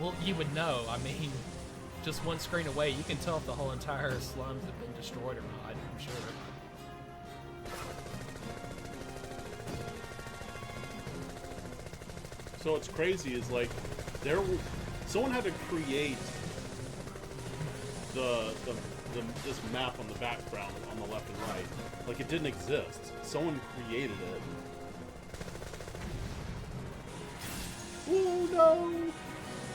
Well, you would know. I mean, just one screen away, you can tell if the whole entire slums have been destroyed or not, I'm sure. So what's crazy is like, someone had to create this map on the background on the left and right. Like it didn't exist. Someone created it. Oh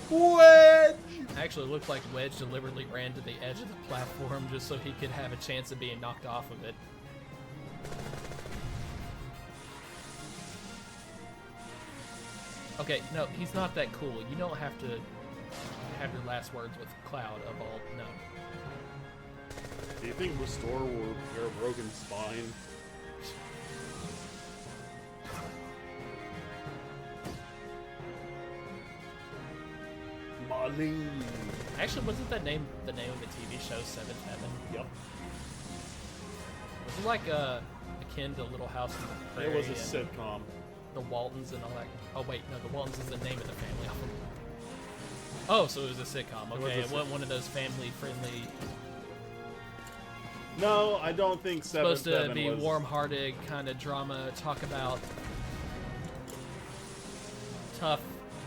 no! Wedge! Actually, it looked like Wedge deliberately ran to the edge of the platform just so he could have a chance of being knocked off of it. Okay, no, he's not that cool. You don't have to have your last words with Cloud of all. No. Do you think Restore will repair a broken spine? Marlene. Actually, wasn't that the name of the TV show, Seventh Heaven? Yep. Was it like akin to Little House on the Prairie? It was a sitcom. The Waltons and all that. Oh wait, no, the Waltons is the name of the family. Oh, so it was a sitcom. Okay, it wasn't one of those family-friendly. No, I don't think Seventh Supposed to Heaven be was... warm-hearted kind of drama. Talk about tough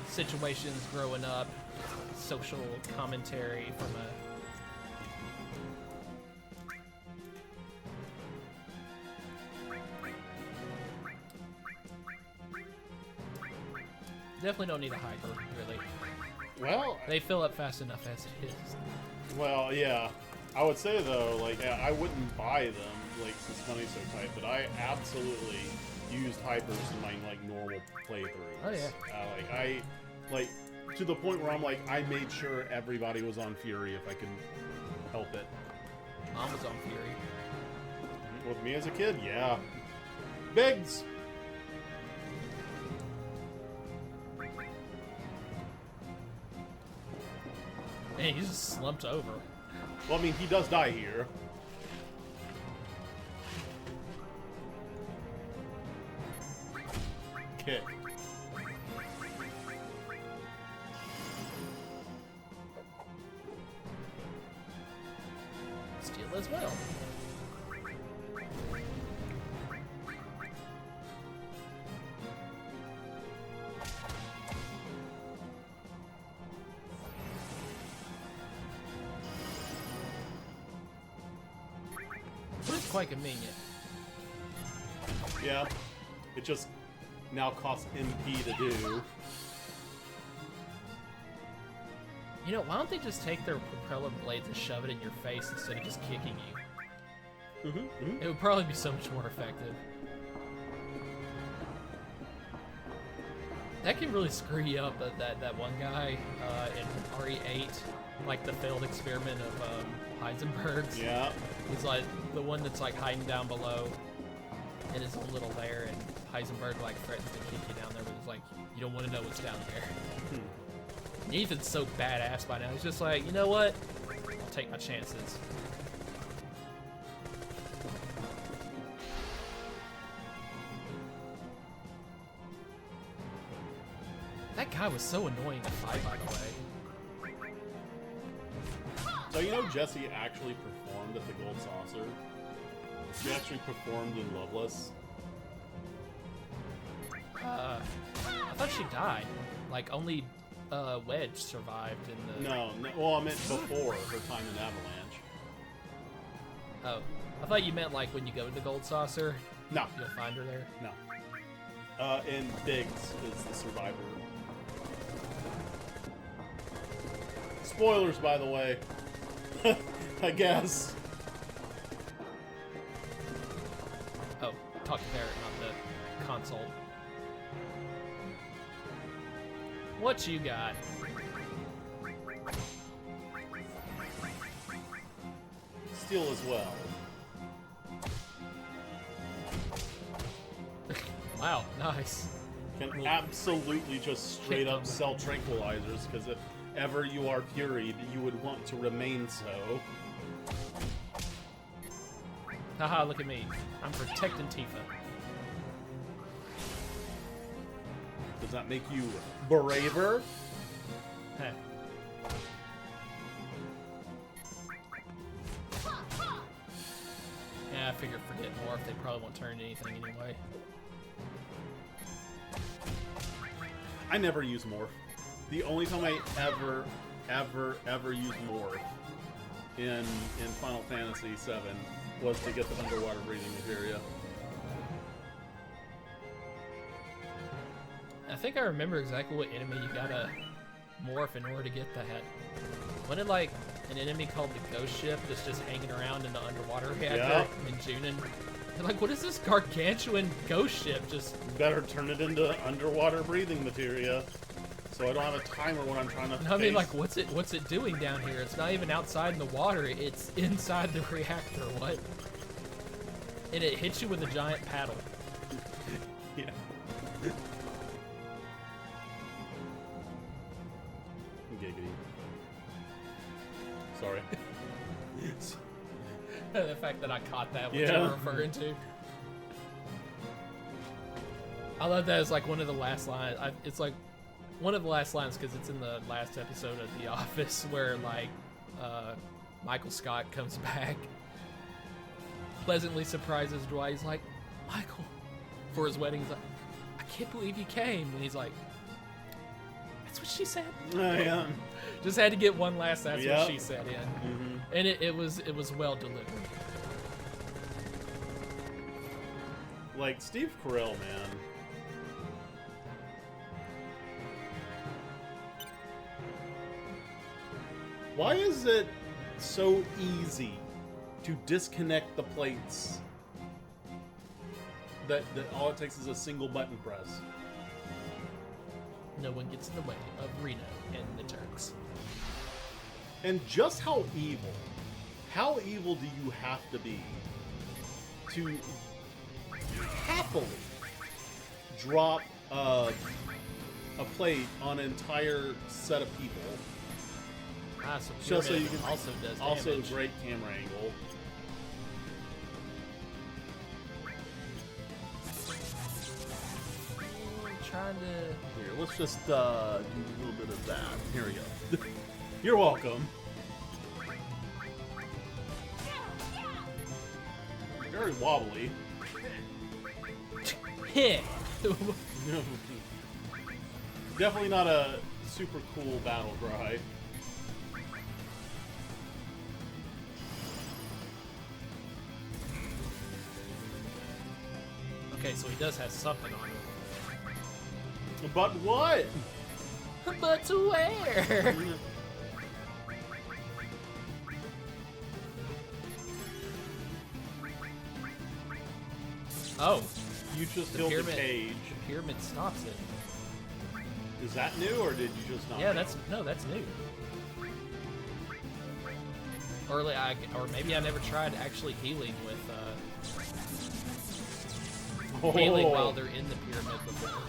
situations growing up, social commentary from a. Definitely don't need a hyper, really. Well, They fill up fast enough as it is. well, yeah. I would say though, like I wouldn't buy them, like since money's so tight, but I absolutely used hypers in my like normal playthroughs. Oh yeah. I to the point where I'm like I made sure everybody was on Fury if I could help it. Mom was on Fury. With me as a kid, yeah. Biggs. Man, he's just slumped over. Well, I mean, he does die here. Okay. Steal as well. But it's quite convenient. Yeah. It just now costs MP to do. You know, why don't they just take their propeller blades and shove it in your face instead of just kicking you? It would probably be so much more effective. That can really screw you up, that one guy in RE8, like the failed experiment of Heisenberg's. Yeah. He's like the one that's like hiding down below in his own little lair, and Heisenberg like threatens to kick you down there, but he's like, you don't want to know what's down there. Ethan's so badass by now. He's just like, you know what? I'll take my chances. That guy was so annoying to fight, by the way. So you know Jessie actually performed at the Gold Saucer? She actually performed in Loveless. I thought she died. Like, only Wedge survived in the... No, well, I meant before her time in Avalanche. Oh. I thought you meant, like, when you go to the Gold Saucer, No, you'll find her there. no. And Biggs is the survivor. Spoilers, by the way. I guess. Oh, talk to Barrett, not the console. What you got? Steal as well. Wow, nice. Can absolutely just straight up sell tranquilizers, because if ever you are Fury, you would want to remain so. Haha, look at me. I'm protecting Tifa. Does that make you braver? Heh. Yeah, I figured forget more if they probably won't turn into anything anyway. I never use morph. The only time I ever use morph in Final Fantasy VII was to get the underwater breathing materia. I think I remember exactly what enemy you gotta morph in order to get that. Wasn't it like an enemy called the Ghost Ship that's just hanging around in the underwater reactor in Junin? They're like, what is this gargantuan ghost ship? Just better turn it into underwater breathing materia, so I don't have a timer when I'm trying to. I mean, like, what's it doing down here? It's not even outside in the water. It's inside the reactor. What? And it hits you with a giant paddle. Yeah. Giggity. Sorry. The fact that I caught that, what Yeah. you're referring to. I love that as like one of the last lines. It's like one of the last lines because it's in the last episode of The Office where like Michael Scott comes back, pleasantly surprises Dwight. He's like, Michael, for his wedding. He's like, I can't believe you came. And he's like, that's what she said. Yeah. Just had to get one last that's Yep. what she said in. Mm-hmm. And it was well delivered. Like Steve Carell, man. Why is it so easy to disconnect the plates? That all it takes is a single button press. No one gets in the way of Reno and the Turks. And just how evil do you have to be to happily drop a plate on an entire set of people? Ah, so Just so you Pyramid can also does also damage. great camera angle. I'm trying to... Here, let's just do a little bit of that. Here we go. You're welcome. Very wobbly. Heh. Definitely not a super cool battle cry. Okay, so he does have something on him. But what? But to where? Oh, You just The killed the pyramid. cage. the pyramid stops it. Is that new, or did you just not? Yeah, know? that's new. Or maybe I never tried actually healing with healing while they're in the pyramid before.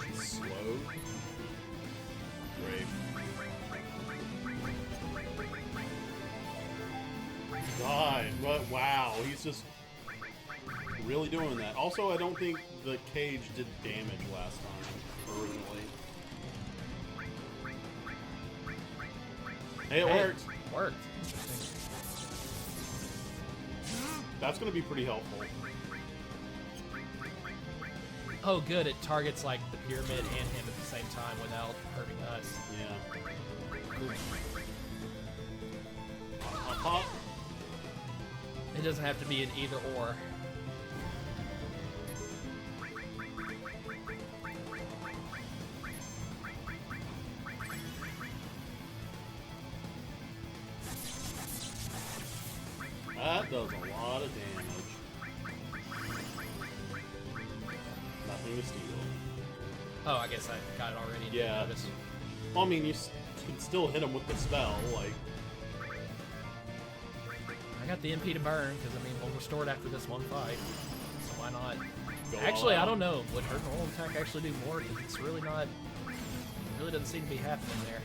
She's slow. Great. God, what? Wow, he's just really doing that. Also, I don't think the cage did damage last time originally. Hey, it worked. Worked. That's going to be pretty helpful. Oh, good. It targets like the pyramid and him at the same time without hurting us. Yeah. Hop. It doesn't have to be an either or. That does a lot of damage. Nothing to steal. Oh, I guess I got it already. and didn't Yeah. notice. Well, I mean, you can still hit him with the spell, like. I got the MP to burn because I mean we'll restore it after this one fight. So why not? Go Actually, on. I don't know. Would her normal attack actually do more? Because it's really not. Really doesn't seem to be happening there.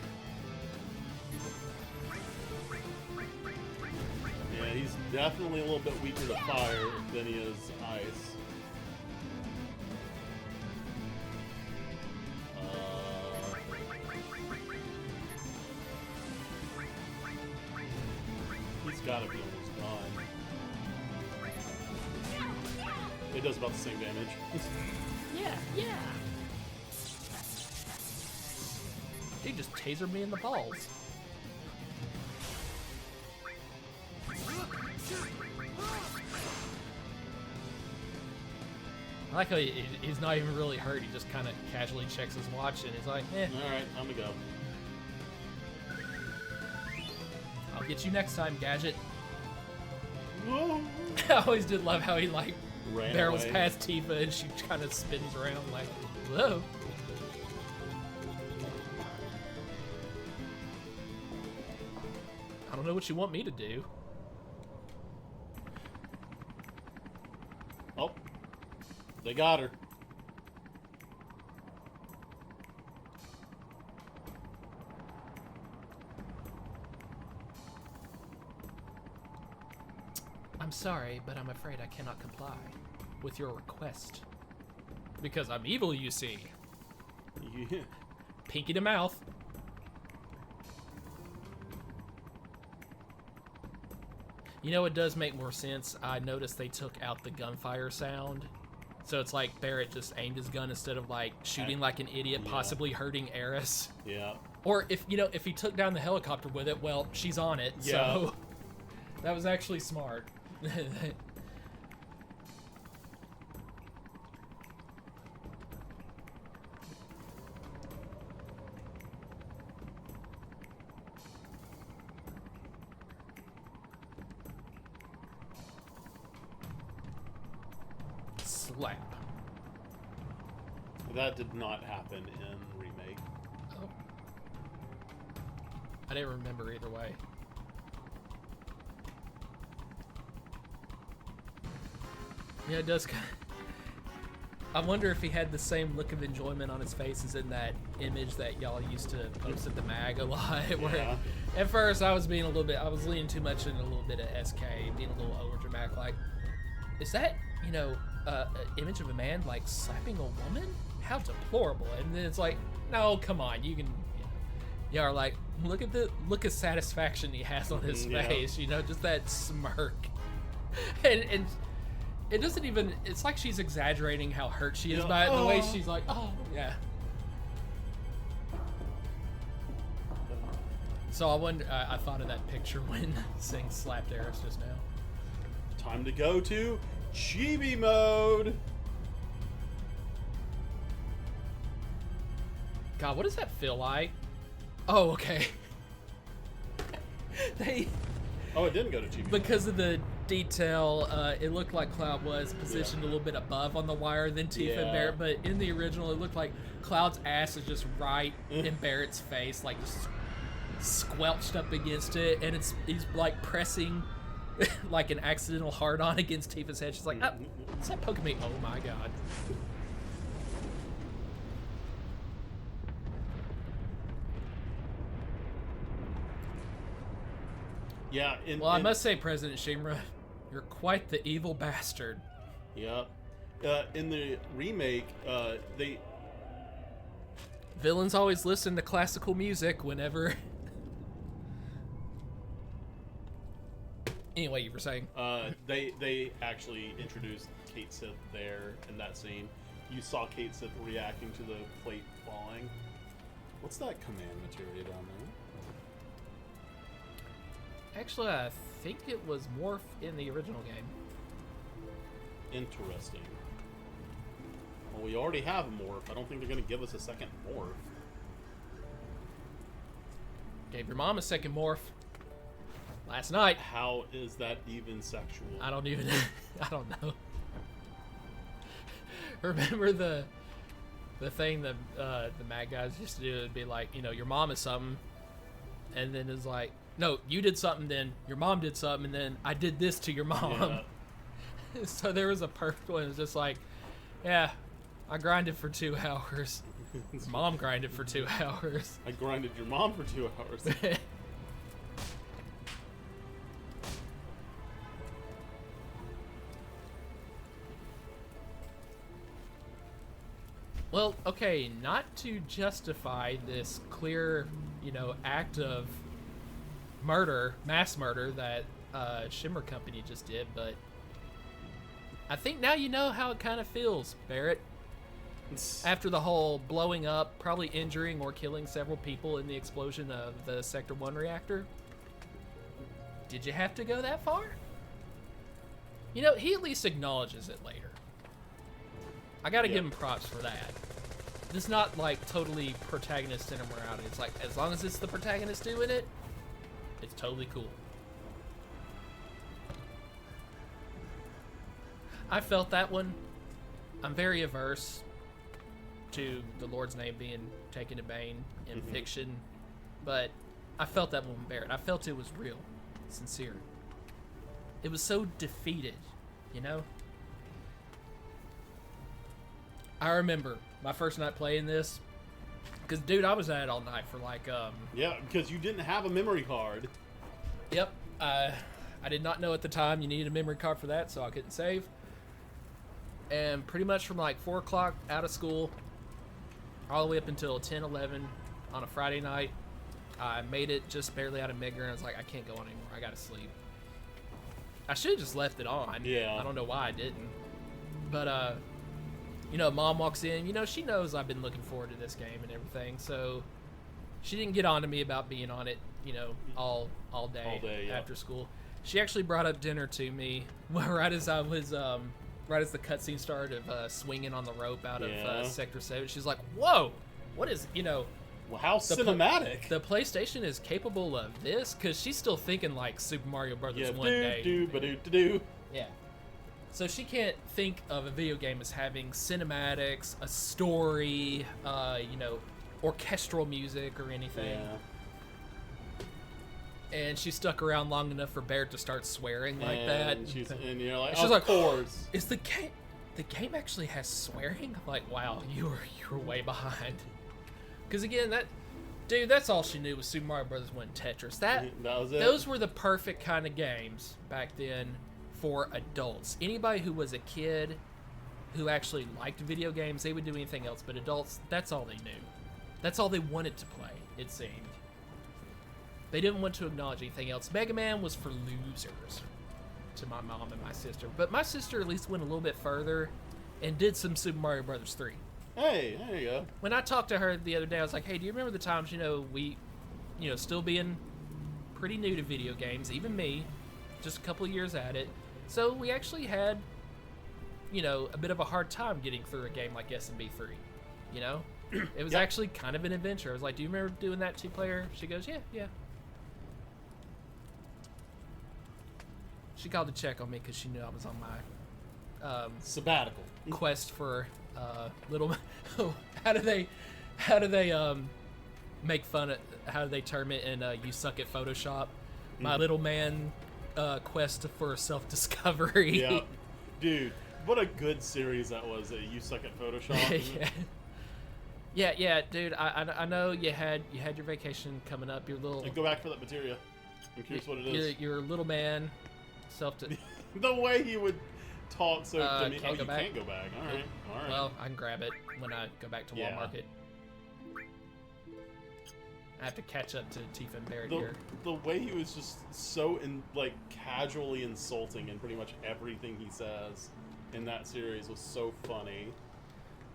Yeah, he's definitely a little bit weaker to fire than he is ice. gotta be almost gone. It does about the same damage. Yeah. He just tasered me in the balls. I like how he's not even really hurt. He just kind of casually checks his watch and he's like, eh. Alright, time to go. I'll get you next time, Gadget. Whoa. I always did love how he, like, Ran barrels away. past Tifa and she kind of spins around like, whoa. I don't know what you want me to do. Oh. They got her. I'm sorry, but I'm afraid I cannot comply with your request. Because I'm evil, you see. Yeah. Pinky to mouth. You know, it does make more sense. I noticed they took out the gunfire sound. So it's like Barrett just aimed his gun instead of like shooting like an idiot, Yeah. possibly hurting Eris. Yeah. Or if, you know, if he took down the helicopter with it, well, she's on it. Yeah. So that was actually smart. Slap. That did not happen in Remake. Oh. I didn't remember either way. Yeah, it does kind of... I wonder if he had the same look of enjoyment on his face as in that image that y'all used to post at the mag a lot. Where Yeah. at first I was being a little bit, I was leaning too much into a little bit of SK, being a little over dramatic. Like, is that, you know, an image of a man like slapping a woman? How deplorable! And then it's like, no, come on, you can. You are like, look at the look of satisfaction he has on his Yeah. face. You know, just that smirk, and it doesn't even. It's like she's exaggerating how hurt she is Yeah. by it. The way Oh. she's like, oh yeah. So I wonder. I thought of that picture when Singh slapped Eris just now. Time to go to Chibi mode. God, what does that feel like? Oh, okay. They. Oh, it didn't go to Chibi. Because of the detail, it looked like Cloud was positioned a little bit above on the wire than Tifa and Yeah. Barrett, but in the original, it looked like Cloud's ass is just right in Barrett's face, like just squelched up against it, and he's like pressing like an accidental hard-on against Tifa's head. She's like, oh, is that poking me? Oh my god. Yeah. Well, I must say, President Shinra, you're quite the evil bastard. Yeah. In the remake, they. Villains always listen to classical music whenever... Anyway, you were saying? They actually introduced Kate Sith there in that scene. You saw Kate Sith reacting to the plate falling. What's that command materia down there? Actually, I think it was Morph in the original game. Interesting. Well, we already have a morph. I don't think they're going to give us a second morph. Gave your mom a second Morph last night. How is that even sexual? I don't even... I don't know. Remember the thing that the mad guys used to do? It'd be like, you know, your mom is something, and then it's like, no, you did something, then your mom did something, and then I did this to your mom. Yeah. So there was a perfect one. It was just like, yeah, I grinded for 2 hours. Mom grinded for 2 hours. I grinded your mom for 2 hours. Well, okay, not to justify this clear, you know, act of murder, mass murder that Shimmer Company just did, but I think now you know how it kind of feels, Barrett. After the whole blowing up, probably injuring or killing several people in the explosion of the Sector 1 reactor. Did you have to go that far? You know, he at least acknowledges it later. I gotta give him props for that. It's not like totally protagonist center morality. It's like, as long as it's the protagonist doing it, it's totally cool. I felt that one. I'm very averse to the Lord's name being taken in vain in fiction, but I felt that one, Barrett. I felt it was real, sincere. It was so defeated, you know? I remember my first night playing this, because, dude, I was at it all night for like, Yeah, because you didn't have a memory card. Yep. I did not know at the time you needed a memory card for that, so I couldn't save. And pretty much from like 4 o'clock out of school all the way up until 10, 11 on a Friday night, I made it just barely out of Midgar, and I was like, I can't go on anymore. I gotta sleep. I should have just left it on. Yeah. I don't know why I didn't. But, you know, Mom walks in. You know, she knows I've been looking forward to this game and everything, so she didn't get on to me about being on it, you know, all day yeah. after school. She actually brought up dinner to me right as I was, right as the cutscene started of swinging on the rope out of Sector 7. She's like, whoa, what is, you know... Well, how cinematic. The PlayStation is capable of this? Because she's still thinking like Super Mario Brothers one day. Do. Yeah. So she can't think of a video game as having cinematics, a story, you know, orchestral music or anything. Yeah. And she stuck around long enough for Barrett to start swearing like that. And you're like, she's of like, course. Is the game actually has swearing? I'm like, wow, you were way behind. Because again, that's all she knew was Super Mario Brothers 1 and Tetris. That was it. Those were the perfect kind of games back then for adults. Anybody who was a kid who actually liked video games, they would do anything else. But adults, that's all they knew. That's all they wanted to play, it seemed. They didn't want to acknowledge anything else. Mega Man was for losers to my mom and my sister. But my sister at least went a little bit further and did some Super Mario Brothers 3. Hey, there you go. When I talked to her the other day, I was like, hey, do you remember the times, you know, we, you know, still being pretty new to video games, even me, just a couple of years at it. So we actually had, you know, a bit of a hard time getting through a game like SMB 3, you know? It was actually kind of an adventure. I was like, do you remember doing that 2-player? She goes, yeah. She called to check on me because she knew I was on my sabbatical quest for little. How do they make fun of? How do they term it in You Suck at Photoshop? My little man quest for self-discovery. Yeah, dude, what a good series that was. You Suck at Photoshop. yeah, dude. I know you had your vacation coming up. Your little. Go back for that materia. I'm curious what it is. Your little man The way he would talk so to me. Can't go back. Can't go back. All right. Well, I can grab it when I go back to Walmart. I have to catch up to Tifa and Barrett here. The way he was just so casually insulting in pretty much everything he says in that series was so funny.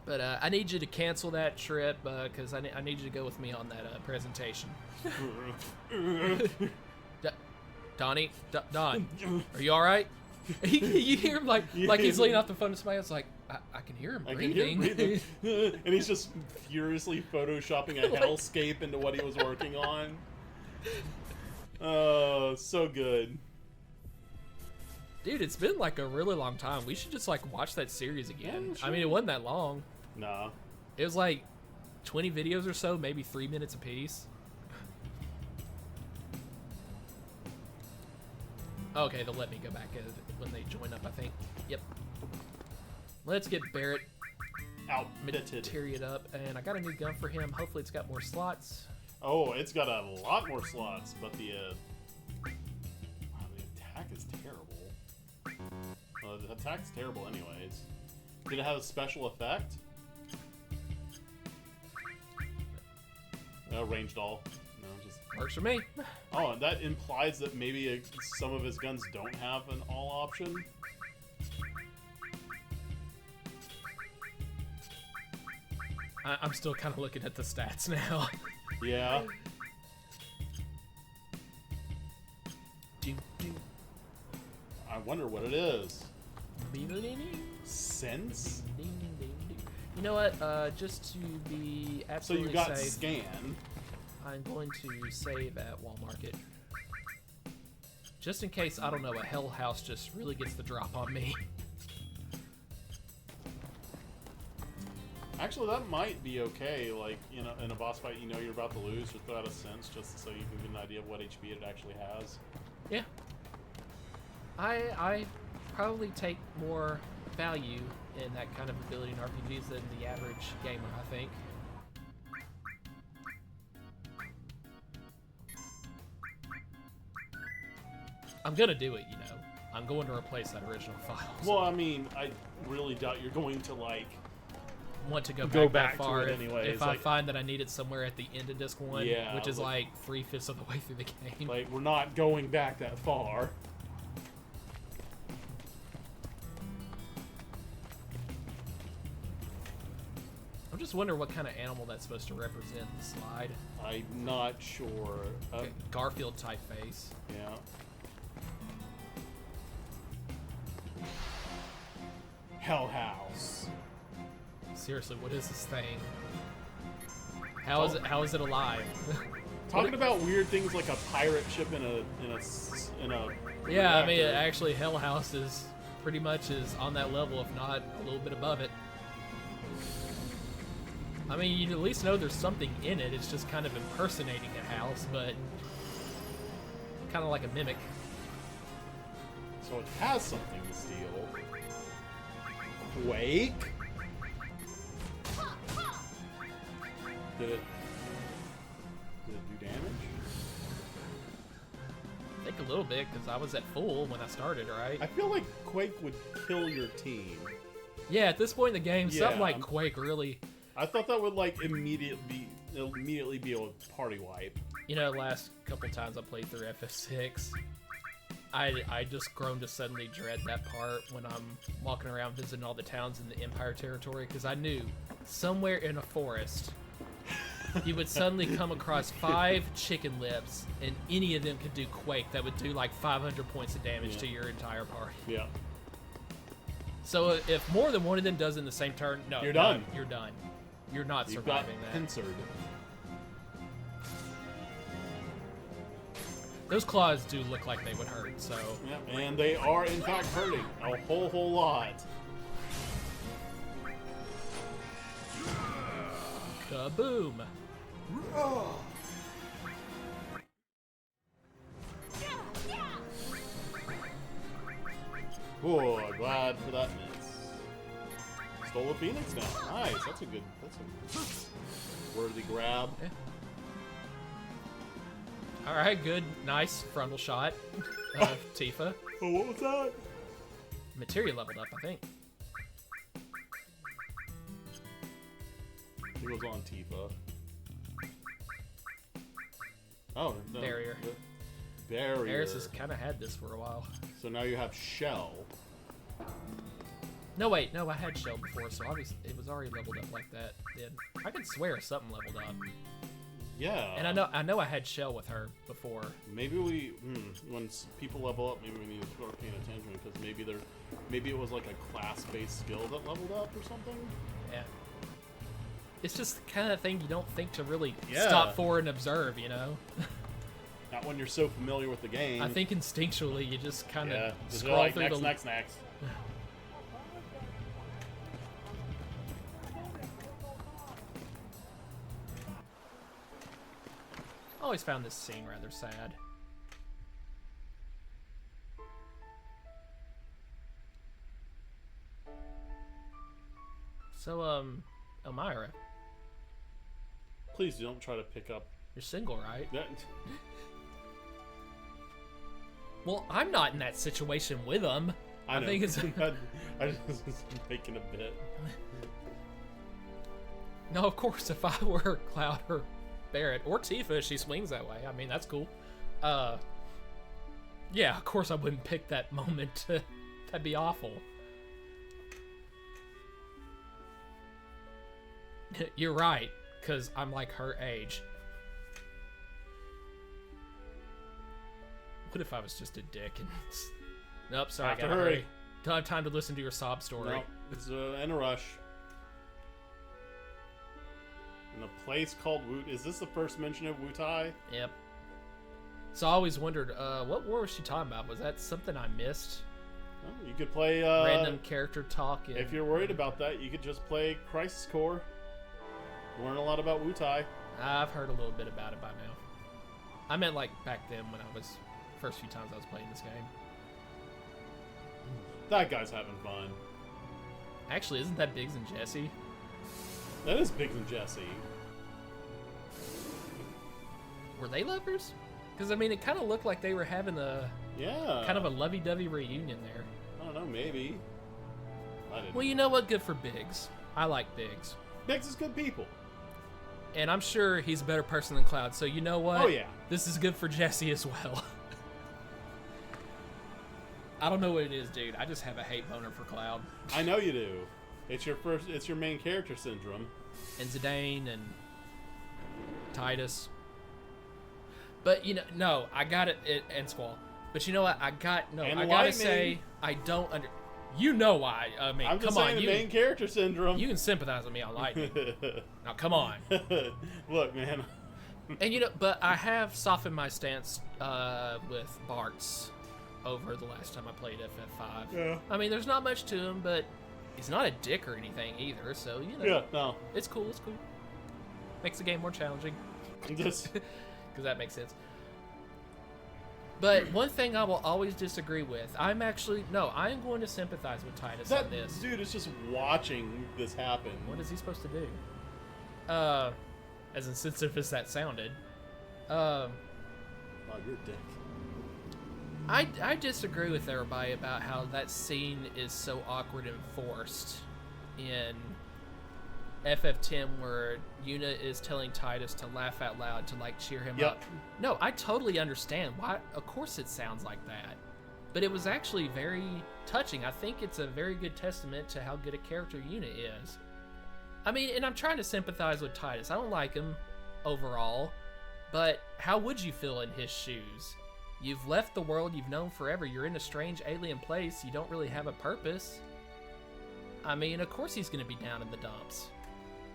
But I need you to cancel that trip because I need you to go with me on that presentation. Donnie, Don, are you all right? You hear him like he's leaning off the phone to somebody else. Like I can hear him breathing. And he's just furiously photoshopping a hellscape into what he was working on. Oh, so good. Dude, it's been like a really long time. We should just watch that series again. Yeah, sure. I mean, it wasn't that long. Nah. It was like 20 videos or so, maybe 3 minutes apiece. Okay, they'll let me go back when they join up, I think. Yep. Let's get Barrett materia'd up, and I got a new gun for him. Hopefully it's got more slots. Oh, it's got a lot more slots, but the attack is terrible. The attack's terrible anyways. Did it have a special effect? Ranged all. No, just Works for me. oh, and that implies that maybe some of his guns don't have an all option. I'm still kind of looking at the stats now. Yeah. I wonder what it is. Sense? You know what? Just to be So absolutely you got safe, scan. I'm going to save at Wall Market. Just in case, I don't know, a Hell House just really gets the drop on me. Actually, that might be okay. Like, you know, in a boss fight, you know you're about to lose, just throw out a sense just so you can get an idea of what HP it actually has. Yeah. I probably take more value in that kind of ability in RPGs than the average gamer, I think. I'm gonna do it, you know. I'm going to replace that original file. So Well, I mean, I really doubt you're going to, like... want to go back that to far it if, anyways, if I like- find that I need it somewhere at the end of disc 1, Yeah, which is like- like 3/5 of the way through the game. Like, we're not going back that far. I'm just wondering what kind of animal that's supposed to represent the slide. I'm not sure. Okay, Garfield type face. Yeah. Hell House. Seriously, what is this thing? How is it? How is it alive? Talking about weird things like a pirate ship in a Yeah, I mean, reactor. actually, Hell House is pretty much is on that level, if not a little bit above it. I mean, you at least know there's something in it. It's just kind of impersonating a house, but kind of like a mimic. So it has something to steal. Quake? Did it do damage? I think a little bit, because I was at full when I started, right? I feel like Quake would kill your team. Yeah, at this point in the game, something Yeah. like Quake really... I thought that would like immediately be a party wipe. You know, last couple times I played through FF6, I just grown to suddenly dread that part when I'm walking around visiting all the towns in the Empire territory, because I knew somewhere in a forest you would suddenly come across 5 chicken lips, and any of them could do Quake that would do like 500 points of damage to your entire party. Yeah. So if more than one of them does in the same turn, no, You're done. You're done. You're not You've got surviving that. pincered. Those claws do look like they would hurt, so... Yeah, and they are in fact hurting a whole lot. Kaboom! Boy, glad for that miss. Stole a Phoenix now. Nice. That's a worthy grab. Yeah. Alright, good, nice frontal shot of Tifa. Oh, what was that? Materia leveled up, I think. He was on Tifa. Oh, no. Barrier. Barrier. Eris has kind of had this for a while. So now you have Shell. No, wait, no, I had Shell before, so obviously it was already leveled up like that then. I could swear something leveled up. Yeah. And I know I had Shell with her before. Maybe we, when people level up, maybe we need to start paying attention because maybe it was like a class-based skill that leveled up or something. Yeah. It's just the kind of thing you don't think to really Yeah. stop for and observe, you know? Not when you're so familiar with the game. I think instinctually you just kind of yeah, just scroll like through next. I always found this scene rather sad. So, Elmira, Please don't try to pick up you're single, right? that. Well, I'm not in that situation with him. I know. think it's... I just was making a bit. No, of course, if I were Cloud or Barrett or Tifa if she swings that way. I mean, that's cool. Yeah, of course I wouldn't pick that moment. That'd be awful. You're right, because I'm like her age. What if I was just a dick and... Nope, sorry, I gotta hurry. Don't have time to listen to your sob story. No, it's in a rush. In a place called Wu... Is this the first mention of Wutai? Yep. So I always wondered, what war was she talking about? Was that something I missed? Well, you could play... random character talk. If you're worried about that, you could just play Crisis Core. Learn a lot about Wutai. I've heard a little bit about it by now. I meant like back then when I was... First few times I was playing this game. That guy's having fun. Actually, isn't that Biggs and Jesse? That is Biggs and Jesse. Were they lovers? Because I mean, it kind of looked like they were having a kind of a lovey-dovey reunion there. I don't know, maybe. I didn't. Well, you know what? Good for Biggs. I like Biggs. Biggs is good people. And I'm sure he's a better person than Cloud. So you know what? Oh yeah. This is good for Jesse as well. I don't know what it is, dude. I just have a hate boner for Cloud. I know you do. It's your main character syndrome. And Zidane and Titus. But you know, no, I got it, and Squall. But you know what? I gotta say, I don't under. You know why? I mean, I'm just come saying on, the main character syndrome. You can sympathize with me on Lightning. Now, come on. Look, man. And you know, but I have softened my stance with Bartz over the last time I played FF5. Yeah. I mean, there's not much to him, but he's not a dick or anything either. So you know, Yeah, no, it's cool. It's cool. Makes the game more challenging. just Because that makes sense. But one thing I will always disagree with, I am going to sympathize with Titus on this. Dude is just watching this happen. What is he supposed to do? As insensitive as that sounded. Oh, you're a dick. I disagree with everybody about how that scene is so awkward and forced in FF10 where Yuna is telling Titus to laugh out loud to like cheer him up. No, I totally understand why. Of course it sounds like that, but it was actually very touching. I think it's a very good testament to how good a character Yuna is. I mean, and I'm trying to sympathize with Titus. I don't like him overall, but how would you feel in his shoes? You've left the world you've known forever. You're in a strange alien place. You don't really have a purpose. I mean, of course he's going to be down in the dumps.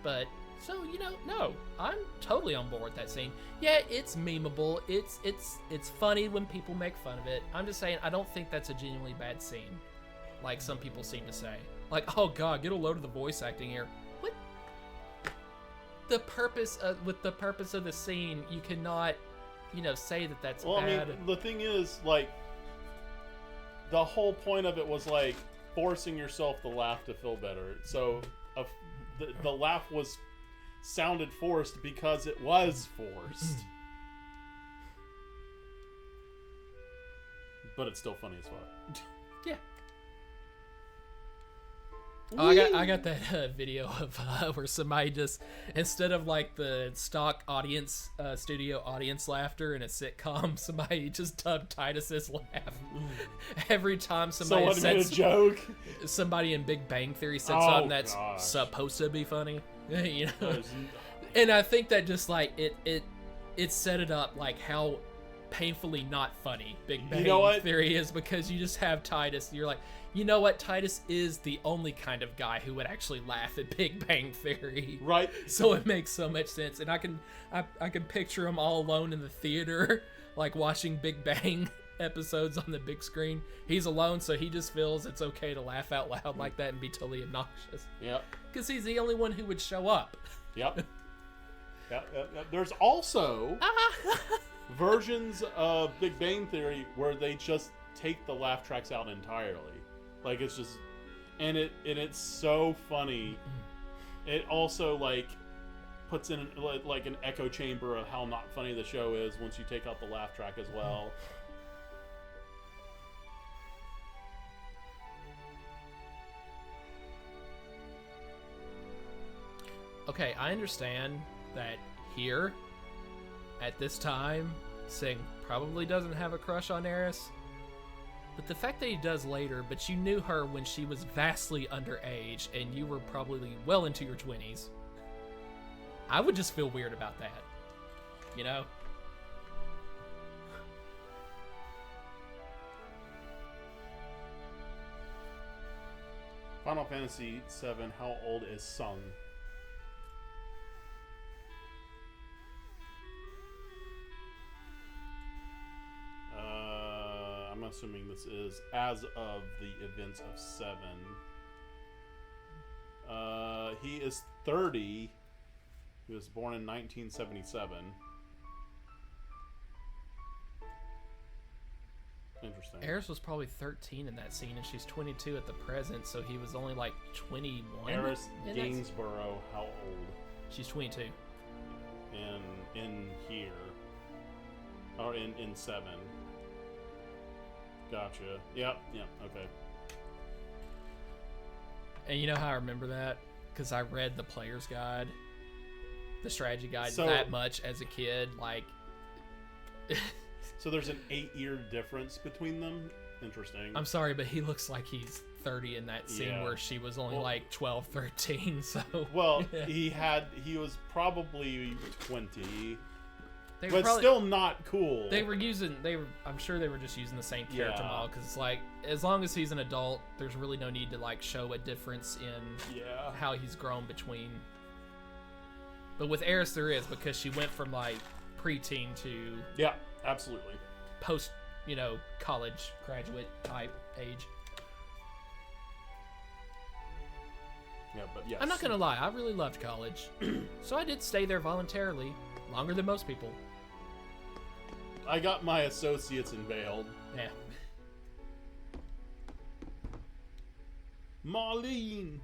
But, so, you know, no, I'm totally on board with that scene. Yeah, it's memeable. It's funny when people make fun of it. I'm just saying, I don't think that's a genuinely bad scene, like some people seem to say. Like, oh god, get a load of the voice acting here. What? With the purpose of the scene, you cannot, you know, say that that's bad. I mean, the thing is, like, the whole point of it was, like, forcing yourself to laugh to feel better. So, the laugh sounded forced because it was forced. But it's still funny as fuck. Yeah. Oh, I got that video of where somebody just, instead of like the stock audience, studio audience laughter in a sitcom, somebody just dubbed Titus's laugh. Every time somebody says a joke. Somebody in Big Bang Theory said something that's supposed to be funny, you know. And I think that just like it set it up like how painfully not funny Big Bang Theory is, because you just have Titus. You're like, you know what? Titus is the only kind of guy who would actually laugh at Big Bang Theory. Right. So it makes so much sense. And I can picture him all alone in the theater, like watching Big Bang episodes on the big screen. He's alone, so he just feels it's okay to laugh out loud like that and be totally obnoxious. Yep. Because he's the only one who would show up. Yep. Yep. There's also versions of Big Bang Theory where they just take the laugh tracks out entirely. Like, it's just, and it's so funny. It also like puts in like an echo chamber of how not funny the show is once you take out the laugh track as well. Okay, I understand that here at this time, Singh probably doesn't have a crush on Eris. But the fact that he does later, but you knew her when she was vastly underage and you were probably well into your 20s, I would just feel weird about that. You know? Final Fantasy VII, how old is Sung? I'm assuming this is as of the events of 7. He is 30. He was born in 1977. Interesting. Eris was probably 13 in that scene, and she's 22 at the present, so he was only like 21. Eris Gainsborough, how old? She's 22. In here. Or in 7. Gotcha. Yep, okay. And you know how I remember that? Because I read the player's guide, the strategy guide, So- that much as a kid. Like, So there's an 8-year difference between them? Interesting. I'm sorry, but he looks like he's 30 in that scene Yeah. where she was only Well- like 12, 13. So Well, he was probably 20, they but probably, still not cool. I'm sure they were just using the same character Yeah. model, because it's like, as long as he's an adult, there's really no need to like show a difference in Yeah. how he's grown between. But with Eris there is, because she went from like preteen to Yeah, absolutely. post, college graduate type age. Yeah, but yes. I'm not gonna lie, I really loved college. So I did stay there voluntarily, longer than most people. I got my associates unveiled. Yeah. Marlene.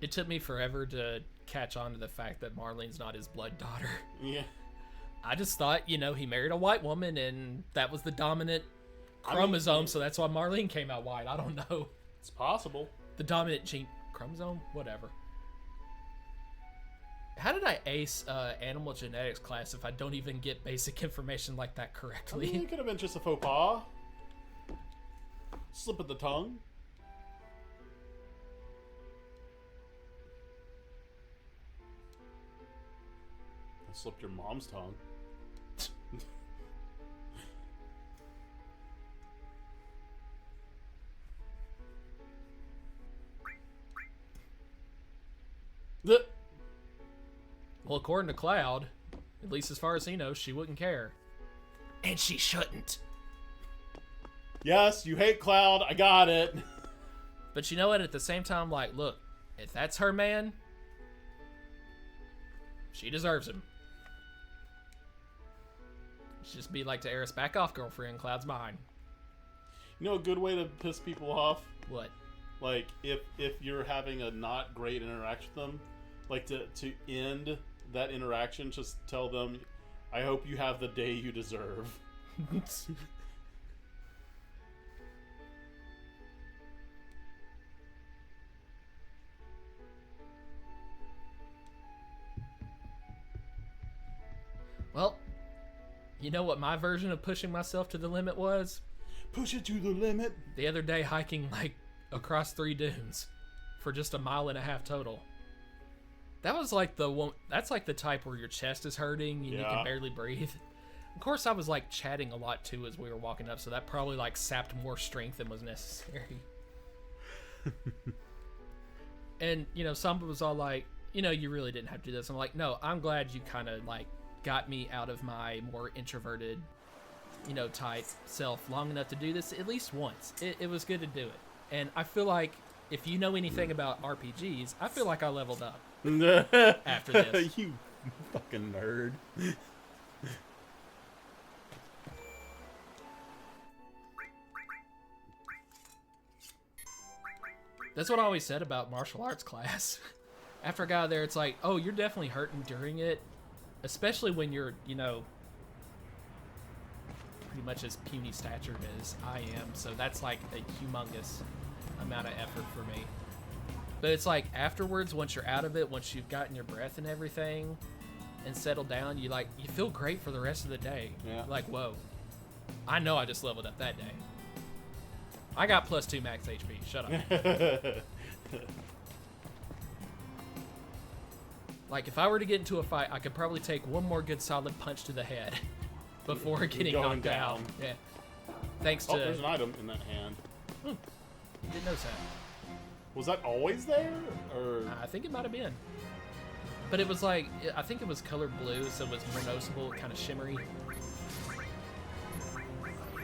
It took me forever to catch on to the fact that Marlene's not his blood daughter. Yeah. I just thought, he married a white woman and that was the dominant chromosome, so that's why Marlene came out white. I don't know. It's possible. The dominant gene chromosome? Whatever. How did I ace animal genetics class if I don't even get basic information like that I correctly? mean, it could have been just a faux pas. Slip of the tongue. I slipped your mom's tongue. The Well, according to Cloud, at least as far as he knows, she wouldn't care. And she shouldn't. Yes, you hate Cloud. I got it. But you know what? At the same time, like, look, if that's her man, she deserves him. Just be like to Eris, back off, girlfriend. Cloud's mine. You know a good way to piss people off? What? Like, if you're having a not great interaction with them, like to end that interaction, just tell them, I hope you have the day you deserve. Well, you know what my version of pushing myself to the limit was? Push it to the limit. The other day hiking like across 3 dunes for just a mile and a half total. That was like the one, that's like the type where your chest is hurting and you Yeah. can barely breathe. Of course I was like chatting a lot too as we were walking up, so that probably like sapped more strength than was necessary. And Samba was all like, you really didn't have to do this. I'm like, no, I'm glad you kind of like got me out of my more introverted type self long enough to do this at least once. It was good to do it. And I feel like if you know anything about RPGs, I feel like I leveled up after this. You fucking nerd. That's what I always said about martial arts class. After I got out of there, it's like, oh, you're definitely hurting during it, especially when you're, pretty much as puny statured as I am. So that's like a humongous amount of effort for me. But it's like afterwards, once you're out of it, once you've gotten your breath and everything, and settle down, you feel great for the rest of the day. Yeah. Like, whoa, I know I just leveled up that day. I got +2 max HP. Shut up. Like, if I were to get into a fight, I could probably take one more good solid punch to the head before getting Going knocked out. Yeah. Thanks to... Oh, there's an item in that hand. Didn't notice that. Was that always there? Or I think it might have been. But it was like, I think it was colored blue, so it was more noticeable, kind of shimmery.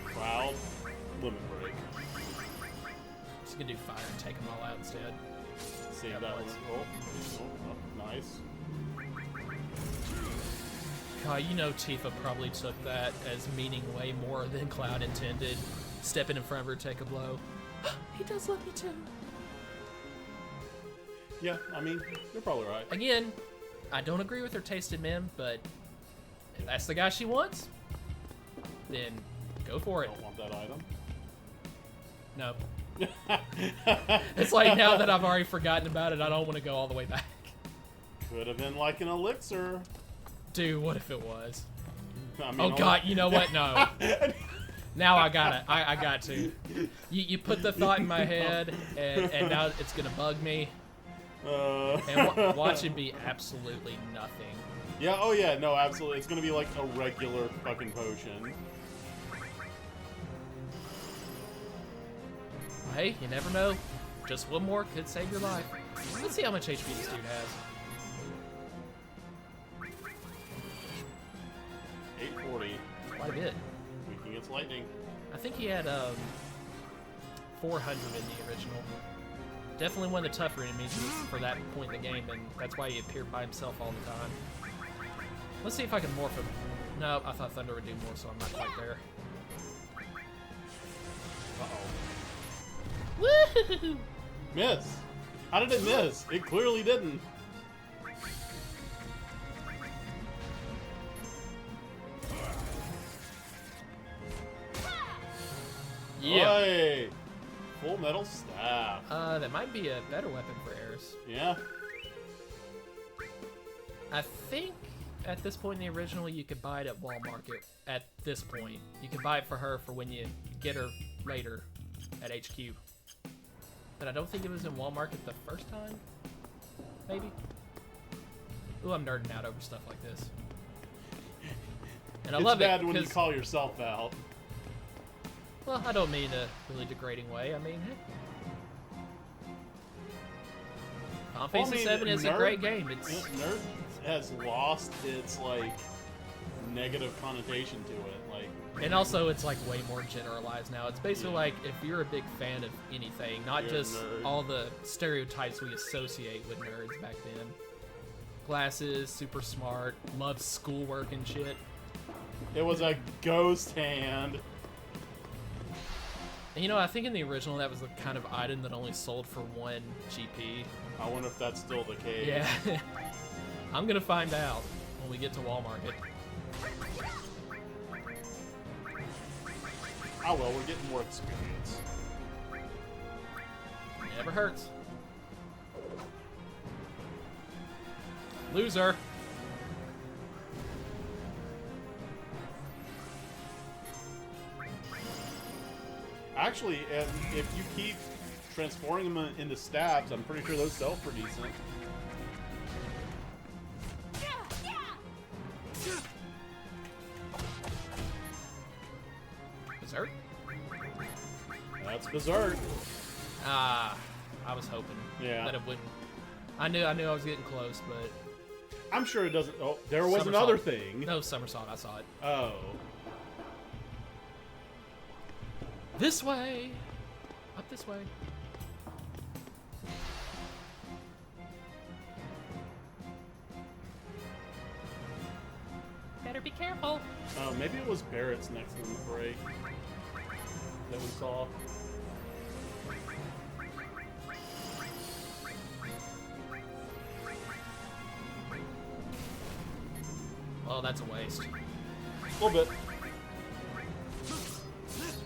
Cloud Limit Break. Just gonna do fire and take them all out instead. See Yeah, that one. once. Oh, nice. God, you know Tifa probably took that as meaning way more than Cloud intended. Stepping in front of her, take a blow. He does love me too. Yeah, I mean, you're probably right. Again, I don't agree with her taste in men, but if that's the guy she wants, then go for I it. don't want that item. No. It's like now that I've already forgotten about it, I don't want to go all the way back. Could have been like an elixir. Dude, what if it was? I mean, Oh God, you know what? No. Now I got it. I got to. You put the thought in my head, and now it's gonna bug me. And watch it be absolutely nothing. Yeah, oh yeah, no, absolutely. It's gonna be like a regular fucking potion. Hey, you never know. Just one more could save your life. Let's see how much HP this dude has. 840. Quite a bit. Weak against lightning. I think he had 400 in the original. Definitely one of the tougher enemies for that point in the game, and that's why he appeared by himself all the time. Let's see if I can morph him. No, I thought Thunder would do more, so I'm not quite there. Uh-oh. Woohoo! Miss! How did it miss? It clearly didn't. Yeah. Hey! Full metal staff. That might be a better weapon for Eris. Yeah. I think at this point in the original, you could buy it at Wall Market. At this point, you could buy it for her for when you get her later at HQ. But I don't think it was in Wall Market the first time. Maybe. Ooh, I'm nerding out over stuff like this. And I love it. It's bad when you call yourself out. Well, I don't mean a really degrading way. I mean, Final Fantasy VII is a great game. It's Nerd has lost its like negative connotation to it, like. And also, it's like way more generalized now. It's basically like if you're a big fan of anything, not You're a just nerd. all the stereotypes we associate with nerds back then. Glasses, super smart, loves schoolwork and shit. It was a ghost hand. And you know, I think in the original that was the kind of item that only sold for 1 GP. I wonder if that's still the case. Yeah. I'm gonna find out when we get to Wall Market. Oh well, we're getting more experience. It never hurts. Loser. Actually, if you keep transforming them into stabs, I'm pretty sure those sell for decent. Berserk? That's Berserk. Ah, I was hoping Yeah. that it wouldn't. I knew I was getting close, but I'm sure it doesn't. Oh, there was Somersault. another thing. No, somersault, I saw it. Oh. This way! Up this way. Better be careful. Oh, maybe it was Barrett's next in the break that we saw. Oh, that's a waste. A little bit.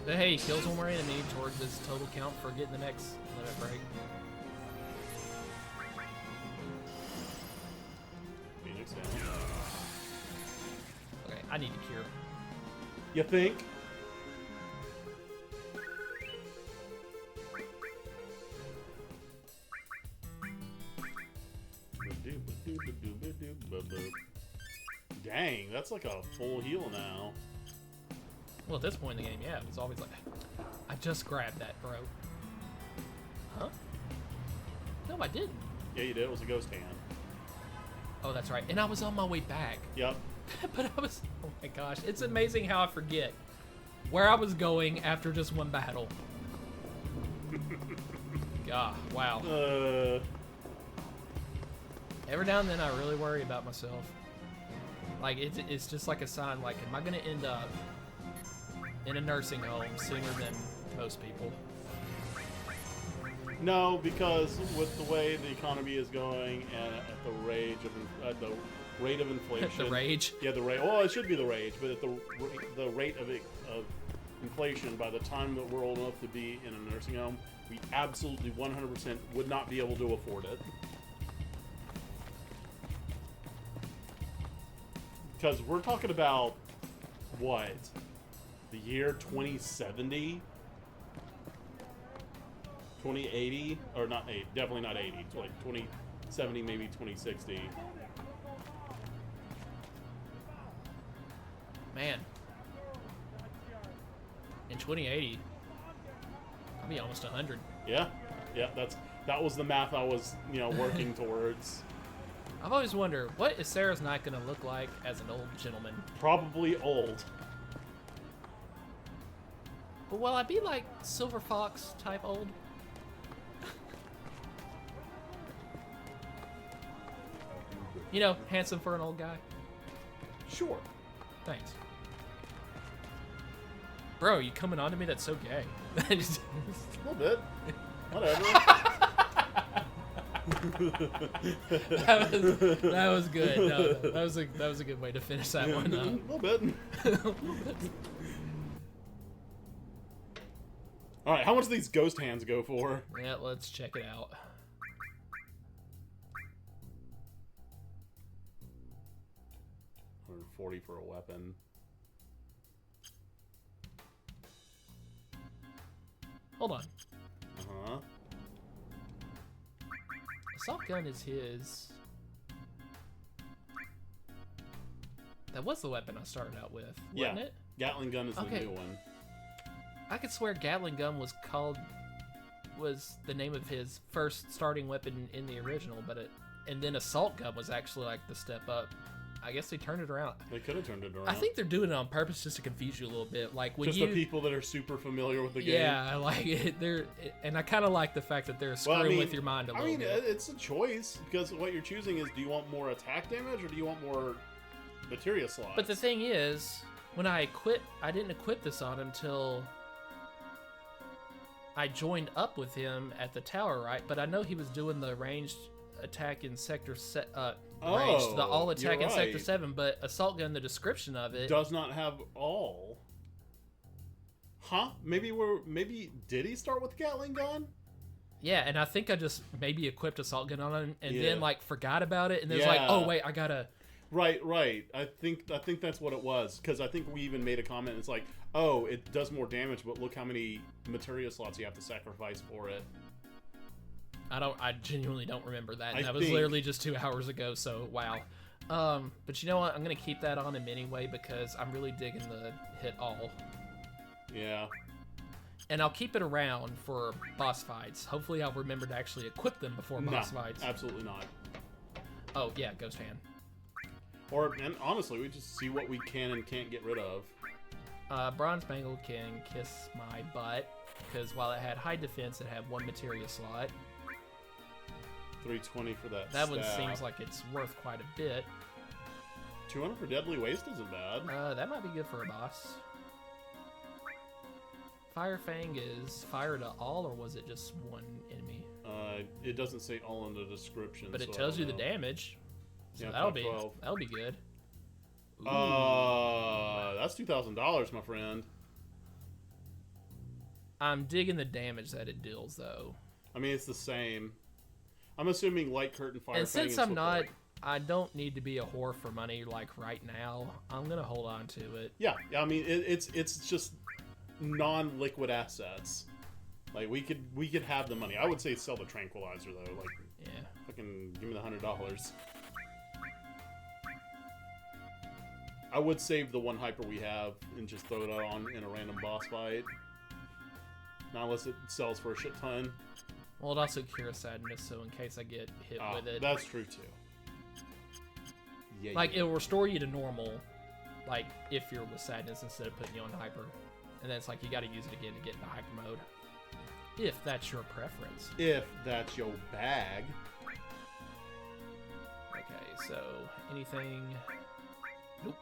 But hey, he kills one more enemy towards his total count for getting the next limit break. Phoenix down. I need to cure. You think? Dang, that's like a full heal now. Well, at this point in the game, yeah, it was always like, I just grabbed that, bro. Huh? No, I didn't. Yeah, you did. It was a ghost hand. Oh, that's right. And I was on my way back. Yep. But I was, oh my gosh. It's amazing how I forget where I was going after just one battle. God, wow. Every now and then I really worry about myself. Like, it's just like a sign, like, am I going to end up in a nursing home sooner than most people? No, because with the way the economy is going and at the rate of inflation. The rage? Yeah, the rate. Well, it should be the rage, but at the rate of inflation, by the time that we're old enough to be in a nursing home, we absolutely 100% would not be able to afford it. Because we're talking about, what, the year 2070? 2080? Or not 80, definitely not 80. It's like 2070, maybe 2060. Man. In 2080, I'll be almost 100. Yeah, that was the math I was, working towards. I've always wondered, what is Sarah's Knight going to look like as an old gentleman? Probably old. But will I be like Silver Fox type old? Handsome for an old guy. Sure. Thanks. Bro, you coming on to me? That's so gay. A little bit. Whatever. that was good. No, that was a good way to finish that one. A little bit. All right, how much do these ghost hands go for? Yeah, let's check it out. $140 for a weapon. Hold on. Uh-huh. Assault gun is his. That was the weapon I started out with, wasn't it? Gatling gun is the new one. I could swear Gatling gun was the name of his first starting weapon in the original, and then assault gun was actually like the step up. I guess they turned it around. They could have turned it around. I think they're doing it on purpose just to confuse you a little bit. Like when just the people that are super familiar with the game. Yeah, like and I kind of like the fact that they're screwing with your mind a little bit. It's a choice because what you're choosing is: do you want more attack damage or do you want more materia slots? But the thing is, when I didn't equip this on him till I joined up with the tower, right? But I know he was doing the ranged attack in sector the all attack in sector 7, but assault gun, the description of it does not have all. Huh? Maybe did he start with Gatling gun? Yeah, and I think I just maybe equipped assault gun on him and then like forgot about it and then it's like, oh wait, I gotta. Right. I think that's what it was, because I think we even made a comment. It's like, oh, it does more damage, but look how many materia slots you have to sacrifice for it. I genuinely don't remember that. That was literally just 2 hours ago, so wow. But you know what? I'm going to keep that on him anyway because I'm really digging the hit all. Yeah. And I'll keep it around for boss fights. Hopefully I'll remember to actually equip them before boss fights. Absolutely not. Oh, yeah, Ghost Hand. And honestly, we just see what we can and can't get rid of. Bronze Bangle can kiss my butt because while it had high defense, it had 1 materia slot. 320 for that. That one seems like it's worth quite a bit. 200 for Deadly Waste isn't bad. That might be good for a boss. Fire Fang is fire to all, or was it just one enemy? It doesn't say all in the description, but it tells you the damage. So yeah, that'll be good. That's $2,000, my friend. I'm digging the damage that it deals, though. I mean, it's the same. I'm assuming Light Curtain, Fire and Fang, since I'm not I don't need to be a whore for money like right now. I'm gonna hold on to it. Yeah. I mean, it's just non-liquid assets. Like we could have the money. I would say sell the tranquilizer though. Like, Yeah. fucking give me the $100. I would save the one hyper we have and just throw it on in a random boss fight. Not unless it sells for a shit ton. Well, it also cures sadness, so in case I get hit with it, That's true too. Yeah. like it'll restore you to normal, like if you're with sadness instead of putting you on hyper, and then it's like you got to use it again to get into hyper mode, if that's your preference. If that's your bag. Okay, so anything? Nope.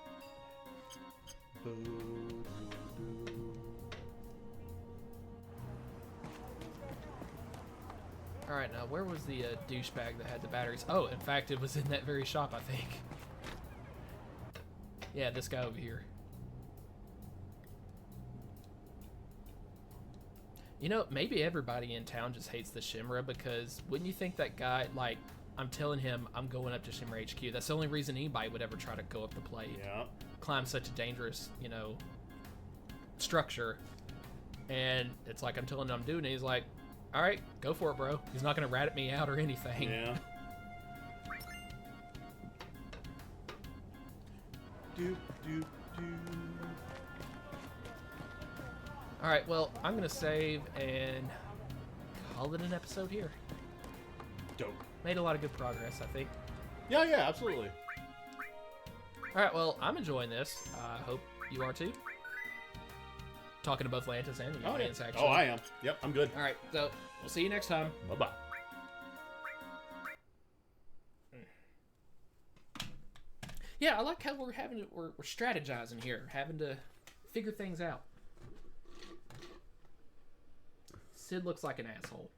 All right, now where was the douchebag that had the batteries? Oh, in fact, it was in that very shop, I think. Yeah, this guy over here. You know, maybe everybody in town just hates the Shimra, because wouldn't you think that guy, like, I'm telling him I'm going up to Shimra HQ. That's the only reason anybody would ever try to go up the plate. Yeah. Climb such a dangerous, you know, structure. And it's like, I'm telling him I'm doing it. He's like, all right, go for it, bro. He's not going to rat at me out or anything. Yeah. Doop, doop, doop. All right, well, I'm going to save and call it an episode here. Dope. Made a lot of good progress, I think. Yeah, absolutely. All right, well, I'm enjoying this. I hope you are too. Talking to both Lantis and the audience, actually. Oh, I am. Yep, I'm good. All right, so we'll see you next time. Bye-bye. Yeah, I like how we're strategizing here, having to figure things out. Sid looks like an asshole.